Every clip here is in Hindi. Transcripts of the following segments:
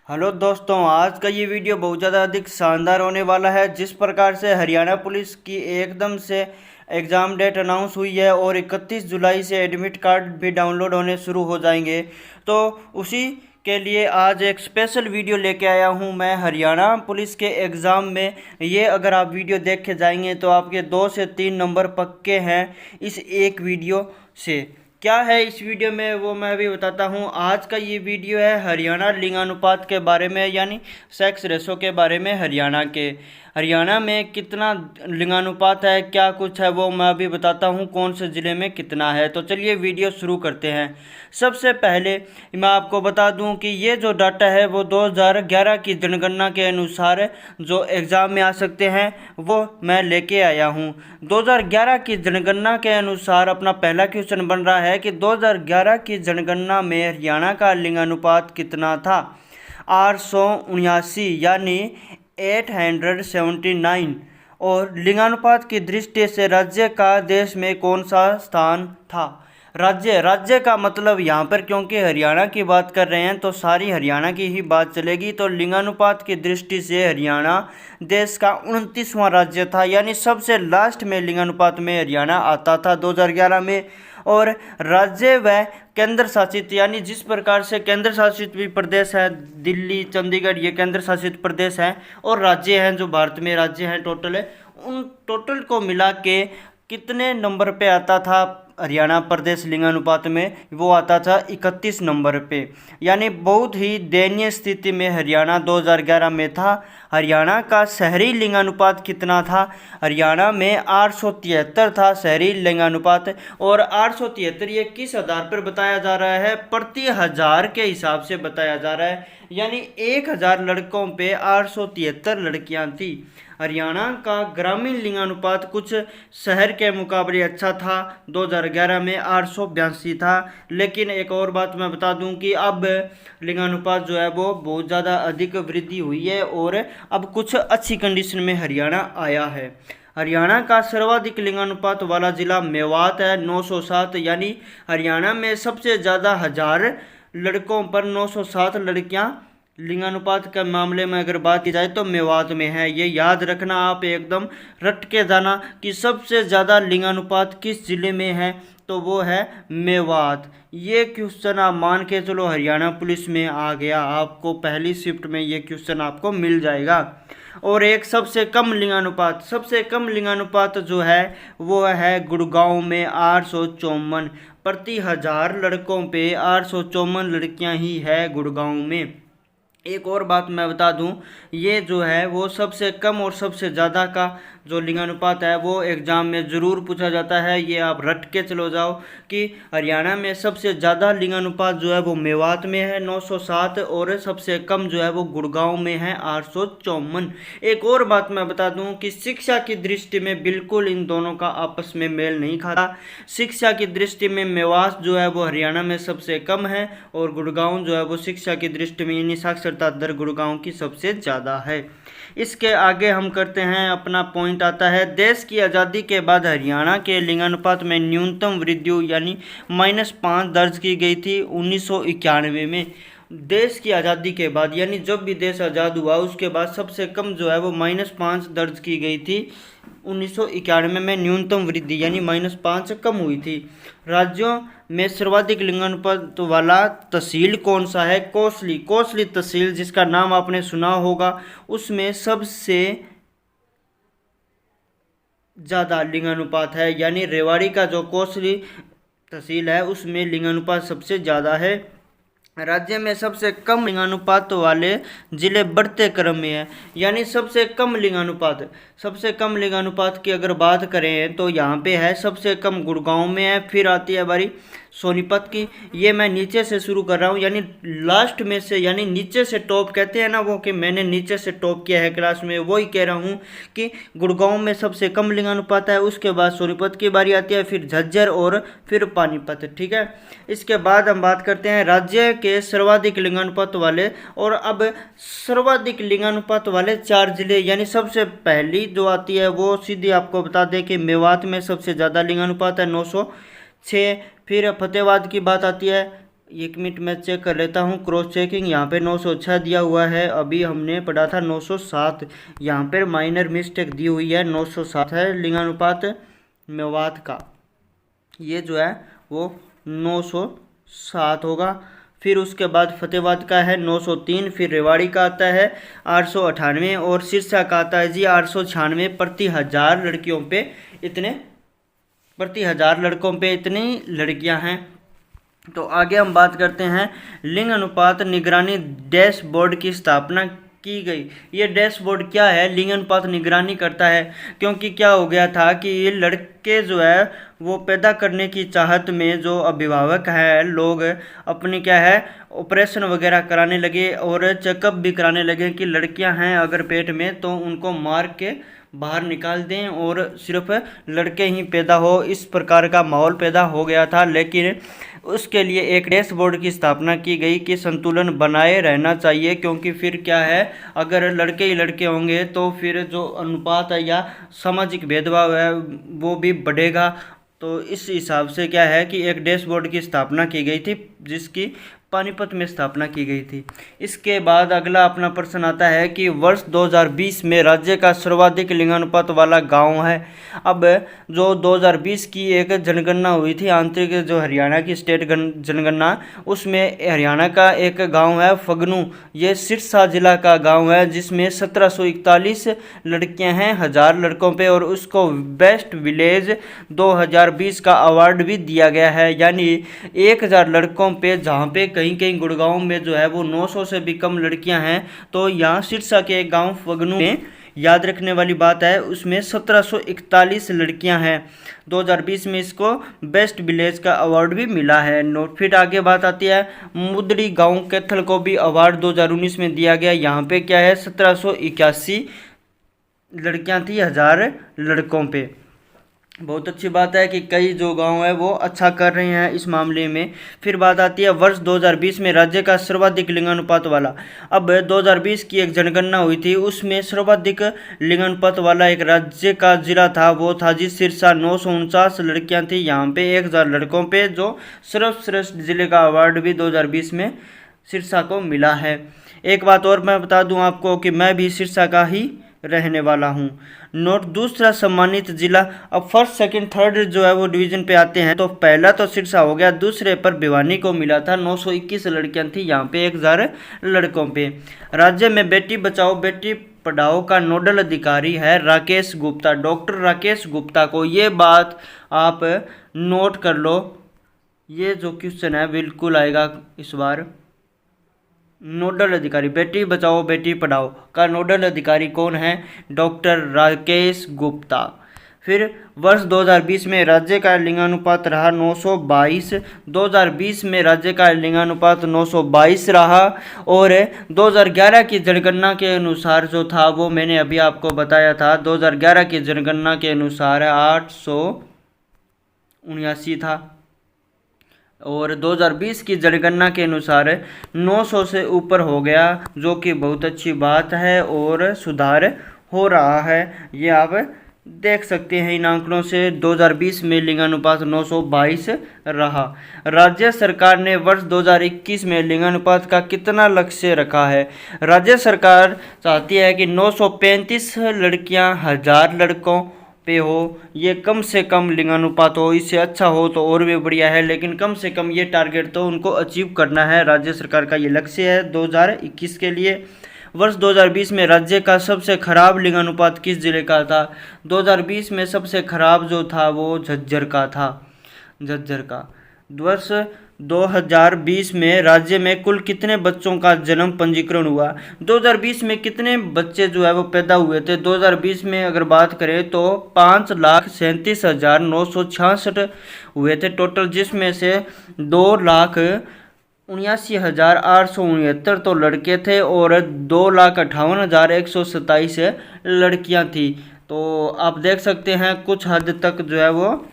हेलो दोस्तों, आज का ये वीडियो बहुत ज़्यादा अधिक शानदार होने वाला है। जिस प्रकार से हरियाणा पुलिस की एकदम से एग्ज़ाम डेट अनाउंस हुई है और 31 जुलाई से एडमिट कार्ड भी डाउनलोड होने शुरू हो जाएंगे, तो उसी के लिए आज एक स्पेशल वीडियो लेके आया हूँ मैं हरियाणा पुलिस के एग्ज़ाम में। ये अगर आप वीडियो देख के जाएंगे तो आपके 2 से 3 नंबर पक्के हैं इस एक वीडियो से। क्या है इस वीडियो में वो मैं अभी बताता हूँ। आज का ये वीडियो है हरियाणा लिंगानुपात के बारे में, यानी सेक्स रेशो के बारे में। हरियाणा में कितना लिंगानुपात है, क्या कुछ है, वो मैं अभी बताता हूँ कौन से ज़िले में कितना है। तो चलिए वीडियो शुरू करते हैं। सबसे पहले मैं आपको बता दूं कि ये जो डाटा है वो 2011 की जनगणना के अनुसार जो एग्ज़ाम में आ सकते हैं वो मैं लेके आया हूँ। 2011 की जनगणना के अनुसार अपना पहला क्वेश्चन बन रहा है कि 2011 की जनगणना में हरियाणा का लिंगानुपात कितना था। 879 यानी 879। और लिंगानुपात की दृष्टि से राज्य का देश में कौन सा स्थान था। राज्य का मतलब यहाँ पर, क्योंकि हरियाणा की बात कर रहे हैं तो सारी हरियाणा की ही बात चलेगी। तो लिंगानुपात की दृष्टि से हरियाणा देश का 29वां राज्य था, यानी सबसे लास्ट में लिंगानुपात में हरियाणा आता था 2011 में। और राज्य व केंद्र शासित, यानी जिस प्रकार से केंद्र शासित भी प्रदेश है, दिल्ली, चंडीगढ़, ये केंद्र शासित प्रदेश हैं और राज्य हैं जो भारत में राज्य हैं टोटल है, उन टोटल को मिला के कितने नंबर पे आता था हरियाणा प्रदेश लिंगानुपात में, वो आता था 31 नंबर पे। यानी बहुत ही दयनीय स्थिति में हरियाणा 2011 में था। हरियाणा का शहरी लिंगानुपात कितना था। हरियाणा में 873 था शहरी लिंगानुपात। और 873 ये किस आधार पर बताया जा रहा है, प्रति हजार के हिसाब से बताया जा रहा है। यानी 1000 लड़कों पे 873 लड़कियां थी। हरियाणा का ग्रामीण लिंगानुपात कुछ शहर के मुकाबले अच्छा था, 2011 में 882 था। लेकिन एक और बात मैं बता दूं कि अब लिंगानुपात जो है वो बहुत ज़्यादा अधिक वृद्धि हुई है और अब कुछ अच्छी कंडीशन में हरियाणा आया है। हरियाणा का सर्वाधिक लिंगानुपात वाला जिला मेवात है, 907। यानी हरियाणा में सबसे ज़्यादा 1000 लड़कों पर 907 लड़कियां लिंगानुपात के मामले में अगर बात की जाए तो मेवात में है। ये याद रखना, आप एकदम रट के जाना कि सबसे ज़्यादा लिंगानुपात किस ज़िले में है, तो वो है मेवात। ये क्वेश्चन आप मान के चलो हरियाणा पुलिस में आ गया, आपको पहली शिफ्ट में ये क्वेश्चन आपको मिल जाएगा। और एक सबसे कम लिंगानुपात जो है वो है गुड़गांव में 854। प्रति 1000 लड़कों पे 854 लड़कियां ही है गुड़गांव में। एक और बात मैं बता दूं, ये जो है वो सबसे कम और सबसे ज़्यादा का जो लिंगानुपात है वो एग्ज़ाम में ज़रूर पूछा जाता है। ये आप रट के चलो जाओ कि हरियाणा में सबसे ज़्यादा लिंगानुपात जो है वो मेवात में है 907 और सबसे कम जो है वो गुड़गांव में है 854। एक और बात मैं बता दूं कि शिक्षा की दृष्टि में बिल्कुल इन दोनों का आपस में मेल नहीं खाता। शिक्षा की दृष्टि में मेवात जो है वो हरियाणा में सबसे कम है और गुड़गांव जो है वो शिक्षा की दृष्टि में, यानी साक्षरता दर गुड़गांव की सबसे ज़्यादा है। इसके आगे हम करते हैं, अपना पॉइंट आता है, देश की आज़ादी के बाद हरियाणा के लिंगानुपात में न्यूनतम वृद्धि यानी -5 दर्ज की गई थी 1991 में। देश की आज़ादी के बाद, यानी जब भी देश आज़ाद हुआ उसके बाद सबसे कम जो है वो -5 दर्ज की गई थी 1991 में। न्यूनतम वृद्धि यानी -5 कम हुई थी। राज्यों में सर्वाधिक लिंगानुपात वाला तहसील कौन सा है। कोसली तहसील, जिसका नाम आपने सुना होगा, उसमें सबसे ज़्यादा लिंगानुपात है। यानी रेवाड़ी का जो कोसली तहसील है उसमें लिंगानुपात सबसे ज़्यादा है। राज्य में सबसे कम लिंगानुपात वाले जिले बढ़ते क्रम में है। यानी सबसे कम लिंगानुपात की अगर बात करें तो यहाँ पे है सबसे कम गुड़गांव में है। फिर आती है बारी सोनीपत की। ये मैं नीचे से शुरू कर रहा हूँ, यानी लास्ट में से, यानी नीचे से टॉप कहते हैं ना वो, कि मैंने नीचे से टॉप किया है क्लास में, वही कह रहा हूँ कि गुड़गांव में सबसे कम लिंगानुपात है। उसके बाद सोनीपत की बारी आती है, फिर झज्जर और फिर पानीपत। ठीक है, इसके बाद हम बात करते हैं राज्य के सर्वाधिक लिंगानुपात वाले। और अब सर्वाधिक लिंगानुपात वाले 4 जिले, यानी सबसे पहली जो आती है वो सीधी आपको बता दें कि मेवात में सबसे ज़्यादा लिंगानुपात है 906। फिर फतेहाबाद की बात आती है एक मिनट मैं चेक कर लेता हूँ, क्रॉस चेकिंग। यहाँ पे 906 दिया हुआ है, अभी हमने पढ़ा था 907। यहाँ पर माइनर मिस्टेक दी हुई है, 907 है लिंगानुपात मेवात का। ये जो है वो 907 होगा। फिर उसके बाद फतेहाबाद का है 903, फिर रेवाड़ी का आता है 898 और सिरसा का आता है जी 896 प्रति हज़ार लड़कियों पे इतने इतनी लड़कियां हैं। तो आगे हम बात करते हैं, लिंग अनुपात निगरानी डैशबोर्ड की स्थापना की गई। ये डैशबोर्ड क्या है? लिंग अनुपात निगरानी करता है, क्योंकि क्या हो गया था कि ये लड़के जो है वो पैदा करने की चाहत में जो अभिभावक हैं लोग अपनी क्या है ऑपरेशन वगैरह कराने लगे और चेकअप भी कराने लगे कि लड़कियां हैं अगर पेट में तो उनको मार के बाहर निकाल दें और सिर्फ लड़के ही पैदा हो, इस प्रकार का माहौल पैदा हो गया था। लेकिन उसके लिए एक डैशबोर्ड की स्थापना की गई कि संतुलन बनाए रहना चाहिए, क्योंकि फिर क्या है अगर लड़के ही लड़के होंगे तो फिर जो अनुपात है या सामाजिक भेदभाव है वो भी बढ़ेगा। तो इस हिसाब से क्या है कि एक डैशबोर्ड की स्थापना की गई थी, जिसकी पानीपत में स्थापना की गई थी। इसके बाद अगला अपना प्रश्न आता है कि वर्ष 2020 में राज्य का सर्वाधिक लिंगानुपात वाला गांव है। अब जो 2020 की एक जनगणना हुई थी आंतरिक, जो हरियाणा की स्टेट जनगणना, उसमें हरियाणा का एक गांव है फगनू। ये सिरसा जिला का गांव है, जिसमें 1741 लड़कियां हैं 1000 लड़कों पे, और उसको बेस्ट विलेज 2020 का अवार्ड भी दिया गया है। यानी 1000 लड़कों पे, जहाँ पे कहीं कहीं गुड़गांव में जो है वो 900 से भी कम लड़कियां हैं, तो यहाँ सिरसा के गांव फगनू में याद रखने वाली बात है उसमें 1741 लड़कियां हैं। 2020 में इसको बेस्ट विलेज का अवार्ड भी मिला है। नोट फिर आगे बात आती है, मुदड़ी गांव कैथल को भी अवार्ड 2019 में दिया गया। यहाँ पे क्या है 1781 लड़कियां थी 1000 लड़कों पे। बहुत अच्छी बात है कि कई जो गांव है वो अच्छा कर रहे हैं इस मामले में। फिर बात आती है वर्ष 2020 में राज्य का सर्वाधिक लिंगानुपात वाला। अब 2020 की एक जनगणना हुई थी, उसमें सर्वाधिक लिंगानुपात वाला एक राज्य का जिला था, वो था जी सिरसा। 949 लड़कियां थी यहाँ पे 1000 लड़कों पे, जो सर्वश्रेष्ठ जिले का अवार्ड भी 2020 में सिरसा को मिला है। एक बात और मैं बता दूं आपको कि मैं भी सिरसा का ही रहने वाला हूं। नोट दूसरा सम्मानित जिला। अब फर्स्ट सेकंड थर्ड जो है वो डिवीजन पे आते हैं, तो पहला तो सिरसा हो गया, दूसरे पर भिवानी को मिला था। 921 लड़कियां थी यहाँ पे 1000 लड़कों पे। राज्य में बेटी बचाओ बेटी पढ़ाओ का नोडल अधिकारी है राकेश गुप्ता, डॉक्टर राकेश गुप्ता को। ये बात आप नोट कर लो, ये जो क्वेश्चन है बिल्कुल आएगा इस बार। नोडल अधिकारी बेटी बचाओ बेटी पढ़ाओ का नोडल अधिकारी कौन है? डॉक्टर राकेश गुप्ता। फिर वर्ष 2020 में राज्य का लिंगानुपात रहा 922। 2020 में राज्य का लिंगानुपात 922 रहा, और 2011 की जनगणना के अनुसार जो था वो मैंने अभी आपको बताया था। 2011 की जनगणना के अनुसार 879 था, और 2020 की जनगणना के अनुसार 900 से ऊपर हो गया, जो कि बहुत अच्छी बात है और सुधार हो रहा है। ये आप देख सकते हैं इन आंकड़ों से। 2020 में लिंगानुपात 922 रहा। राज्य सरकार ने वर्ष 2021 में लिंगानुपात का कितना लक्ष्य रखा है? राज्य सरकार चाहती है कि 935 लड़कियां 1000 लड़कों पे हो, ये कम से कम लिंगानुपात हो। इससे अच्छा हो तो और भी बढ़िया है, लेकिन कम से कम ये टारगेट तो उनको अचीव करना है। राज्य सरकार का ये लक्ष्य है 2021 के लिए। वर्ष 2020 में राज्य का सबसे खराब लिंगानुपात किस जिले का था? 2020 में सबसे खराब जो था वो झज्जर का था, झज्जर का। वर्ष 2020 में राज्य में कुल कितने बच्चों का जन्म पंजीकरण हुआ? 2020 में कितने बच्चे जो है वो पैदा हुए थे? 2020 में अगर बात करें तो 5,37,966 हुए थे टोटल, जिसमें से 2,79,869 तो लड़के थे और 2,58,127 लड़कियां थी। तो आप देख सकते हैं कुछ हद तक जो है वो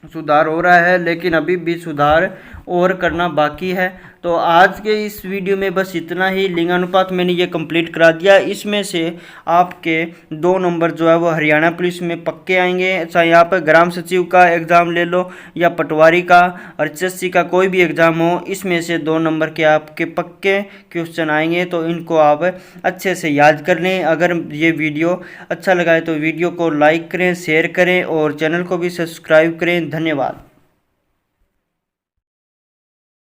सुधार हो रहा है, लेकिन अभी भी सुधार और करना बाकी है। तो आज के इस वीडियो में बस इतना ही। लिंगानुपात मैंने ये कंप्लीट करा दिया। इसमें से आपके 2 नंबर जो है वो हरियाणा पुलिस में पक्के आएंगे, चाहे यहाँ पर ग्राम सचिव का एग्ज़ाम ले लो या पटवारी का और एचएससी का कोई भी एग्ज़ाम हो, इसमें से 2 नंबर के आपके पक्के क्वेश्चन आएंगे। तो इनको आप अच्छे से याद कर लें। अगर ये वीडियो अच्छा लगा है तो वीडियो को लाइक करें, शेयर करें और चैनल को भी सब्सक्राइब करें। धन्यवाद।